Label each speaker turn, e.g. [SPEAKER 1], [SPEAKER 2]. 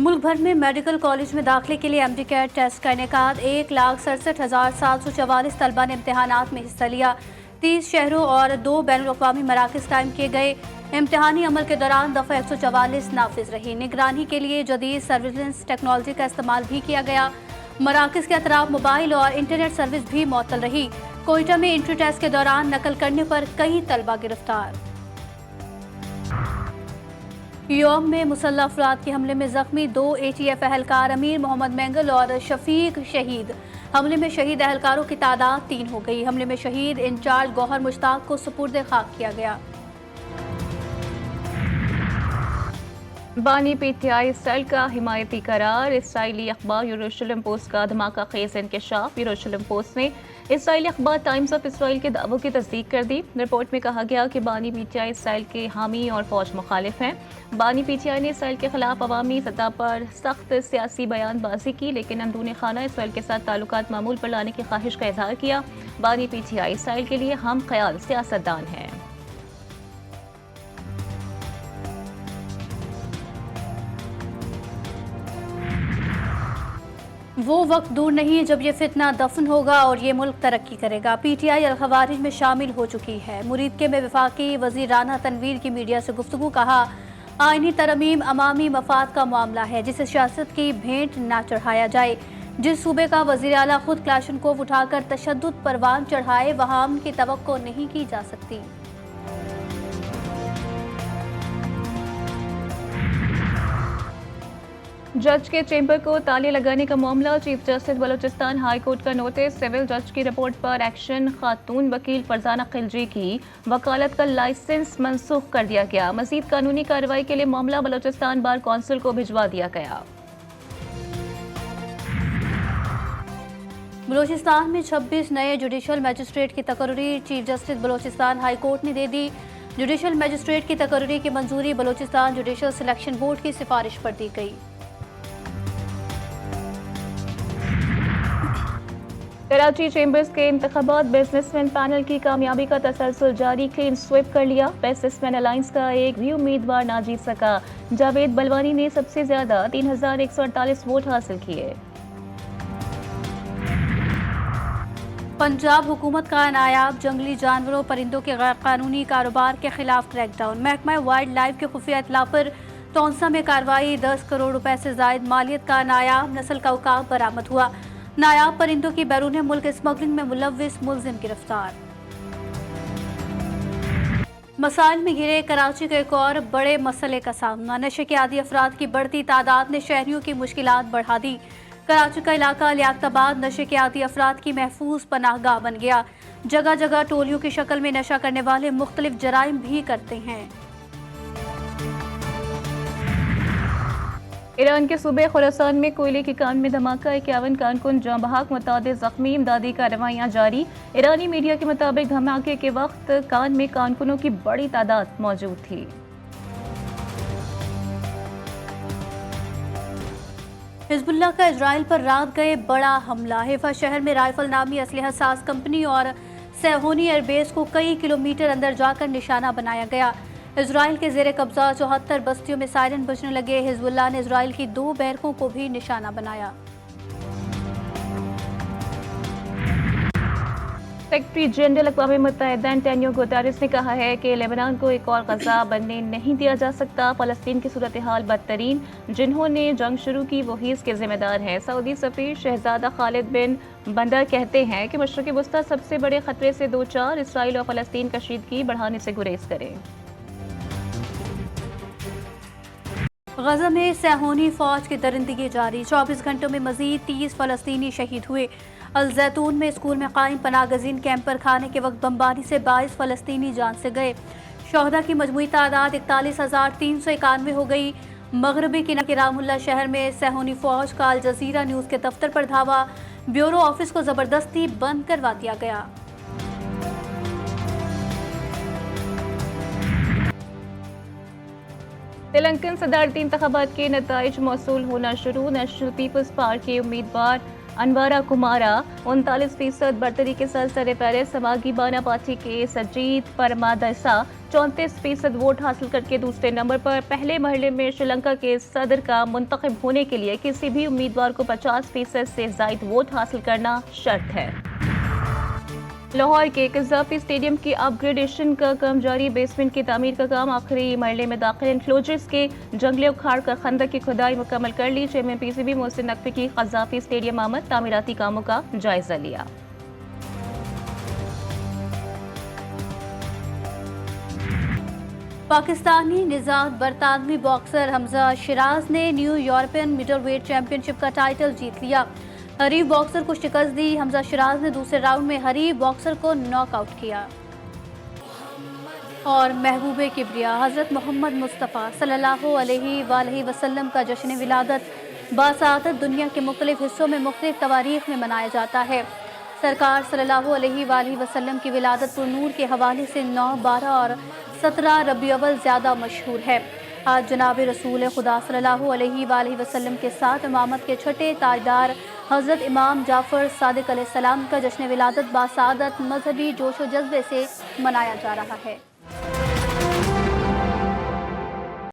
[SPEAKER 1] मुल्क भर में मेडिकल कॉलेज में दाखिले के लिए एमडी कैट टेस्ट का इनेकाद 1,67,744 तलबा ने इम्तहानात में हिस्सा लिया। 30 शहरों और 2 बैनुल-अक़वामी मराकज़ कायम किए गए। इम्तहानी अमल के दौरान दफ़ा 144 नाफिज रही। निगरानी के लिए जदीद सर्विलेंस टेक्नोलॉजी का इस्तेमाल भी किया गया। मराकज़ के अतराफ मोबाइल और इंटरनेट सर्विस भी मअतल रही। कोयटा में इंट्री टेस्ट के दौरान नकल करने पर कई तलबा गिरफ्तार। योम में मुसल्लह अफराद के हमले में जख्मी 2 ATF एहलकार अमीर मोहम्मद मैंगल और शफीक शहीद। हमले में शहीद एहलकारों की तादाद 3 हो गई। हमले में शहीद इंचार्ज गौहर मुश्ताक को सुपुर्द खाक किया गया।
[SPEAKER 2] बानी PTI इसराइल का हिमायती करार। इसराइली अखबार यरूशलेम पोस्ट का धमाका खेज इंकशाफ। यरूशलेम पोस्ट ने इसराइली अखबार टाइम्स ऑफ इसराइल के दावों की तस्दीक कर दी। रिपोर्ट में कहा गया कि बानी PTI इसराइल के हामी और फौज मुखालिफ हैं। बानी PTI ने इसराइल के खिलाफ अवामी सतह पर सख्त सियासी बयानबाजी की, लेकिन अंदरूनी खाना इसराइल के साथ ताल्लुकात मामूल पर लाने की ख्वाहिश का इजहार किया। बानी PTI इसराइल के लिए हम ख्याल सियासतदान हैं।
[SPEAKER 1] वो वक्त दूर नहीं जब ये फितना दफन होगा और ये मुल्क तरक्की करेगा। PTI अल-खवारिज में शामिल हो चुकी है। मुरीदके में वफाकी वज़ीर राना तनवीर की मीडिया से गुफ्तगू। कहा, आईनी तरमीम अवामी मफाद का मामला है जिसे सियासत की भेंट ना चढ़ाया जाए। जिस सूबे का वज़ीर आला खुद क्लाशनकोव उठाकर तशद्दुद परवान चढ़ाए वहाँ उनकी तवक्को नहीं की जा सकती।
[SPEAKER 2] जज के चेंबर को ताले लगाने का मामला। Chief justice Balochistan high court का नोटिस। सिविल जज की रिपोर्ट पर एक्शन। खातून वकील फरजाना खिलजी की वकालत का लाइसेंस मनसूख कर दिया गया। मजीद कानूनी कार्रवाई के लिए मामला बलोचिस्तान बार कौंसिल को भिजवा दिया गया।
[SPEAKER 1] बलोचिस्तान में 26 नए जुडिशल मजिस्ट्रेट की तकर्री chief justice Balochistan high court ने दे दी। जुडिशल मजिस्ट्रेट की तकर्री की मंजूरी बलोचिस्तान जुडिशल सिलेक्शन बोर्ड की सिफारिश पर दी गई।
[SPEAKER 2] कराची चेंबर्स के इंतखाबात। बिजनेसमैन पैनल की कामयाबी का तसलसल जारी। क्लीन स्वीप कर लिया। बिजनेसमैन अलायंस का एक भी उम्मीदवार ना जीत सका। जावेद बलवानी ने सबसे ज्यादा 3,148 वोट हासिल किए।
[SPEAKER 1] पंजाब हुकूमत का नायाब जंगली जानवरों परिंदों के गैर कानूनी कारोबार के खिलाफ क्रैकडाउन। महकमा वाइल्ड लाइफ के खुफिया इत्तला पर तौंसा में कार्रवाई। 10 करोड़ रुपए से जायद मालियत का नायाब नस्ल का उकाब बरामद हुआ। नायाब परिंदों की बैरून मुल्क स्मगलिंग में मुलव्विस मुलजिम गिरफ्तार। मसाइल में घिरे कराची के एक और बड़े मसले का सामना। नशे के आदी अफराद की बढ़ती तादाद ने शहरियों की मुश्किलात बढ़ा दी। कराची का इलाका लियाकताबाद नशे के आदी अफराद की महफूज पनाहगाह बन गया। जगह जगह टोलियों की शक्ल में नशा करने वाले मुख्तलिफ जराइम भी करते हैं।
[SPEAKER 2] ईरान के सूबे खुरासान में कोयले की कान में धमाका। 51 कारकुन जाँ बहक, मुतादिद जख्मी। इमदादी कार्रवाइयाँ जारी। ईरानी मीडिया के मुताबिक धमाके के वक्त कान में कारकुनों की बड़ी तादाद मौजूद थी।
[SPEAKER 1] हिजबुल्लाह का इजराइल पर रात गए बड़ा हमला। हिफा शहर में राइफल नामी असलहा साज कंपनी और सेहोनी एयरबेस को कई किलोमीटर अंदर जाकर निशाना बनाया गया। इजराइल के जेर कब्जा 74 बस्तियों में सायरन बजने लगे। हिजबुल्लाह ने इजराइल की 2 बैरकों को भी निशाना बनाया।
[SPEAKER 2] सेक्रेटरी जनरल अक़वाम मुत्तहिदा एंटोनियो गुतेरेस ने कहा है कि लेबनान को एक और गजा बनने नहीं दिया जा सकता। फ़लस्तीन की सूरत हाल बदतरीन। जिन्होंने जंग शुरू की वही इसके जिम्मेदार हैं। सऊदी सफ़ीर शहजादा खालिद बिन बंदर कहते हैं कि मशरक़ी वस्ता सबसे बड़े खतरे से दो चार। इसराइल और फ़लस्तीन कशीदगी बढ़ाने से गुरेज करें।
[SPEAKER 1] गजा में सेहोनी फौज की दरिंदगी जारी। 24 घंटों में मजीद 30 फ़लस्तीनी शहीद हुए। अल जैतून में स्कूल में कायम पनागज़ीन कैंप पर खाने के वक्त बमबारी से 22 फ़लस्तीनी जान से गए। शहदा की मजमूई तादाद 41,391 हो गई। मगरबी किनारे के रामुल्ला शहर में सेहोनी फौज का अल जजीरा न्यूज़ के दफ्तर पर धावा। ब्यूरो ऑफिस को ज़बरदस्ती बंद करवा दिया गया।
[SPEAKER 2] तेलंगाना सदारती इंतखाबात के नताइज मौसूल होना शुरू। नेशनल पीपल्स पार्टी के उम्मीदवार अनवारा कुमारा 39% बरतरी के साथ सर फहरिस्त। समागी बाना पार्टी के सजीद परमादसा 34% वोट हासिल करके दूसरे नंबर पर। पहले मरहले में श्रीलंका के सदर का मुंतखब होने के लिए किसी भी उम्मीदवार को 50% से ज़ायद वोट हासिल करना शर्त है। लाहौर के कज़ाफ़ी स्टेडियम की अपग्रेडेशन का काम जारी। बेसमेंट की तामीर का काम आखिरी मरहले में दाखिल। एनक्लोजर्स के जंगले उखाड़ कर खंदक की खुदाई मुकम्मल कर ली। चेयरमैन पीसीबी मोहसिन नकवी की कज़ाफ़ी स्टेडियम आमद, तामीराती कामों का जायजा लिया।
[SPEAKER 1] पाकिस्तानी निजात बरतानवी बॉक्सर हमजा शिराज ने न्यू यूरोपियन मिडलवेट चैंपियनशिप का टाइटल जीत लिया। हरीफ बॉक्सर को शिकस्त दी। हमजा शिराज ने दूसरे राउंड में हरीफ बॉक्सर को नॉकआउट किया। और महबूबे किब्रिया हज़रत मोहम्मद मुस्तफ़ा सल्लल्लाहु अलैहि वसल्लम का जश्न विलादत बासादत दुनिया के मुख्तलिफ हिस्सों में मुख्तलिफ तवारीख में मनाया जाता है। सरकार सल्लल्लाहु अलैहि वसल्लम की विलादत पुरनूर के हवाले से 9, 12 और 17 रबी अव्वल ज़्यादा मशहूर है। आज जनाब रसूल खुदा सल्लल्लाहु अलैहि वसल्लम के साथ इमामत के छठे ताजदार हज़रत इमाम जाफ़र सादिक अलैहिस्सलाम का जश्न विलादत बासादत मजहबी जोश व जज्बे से मनाया जा रहा है।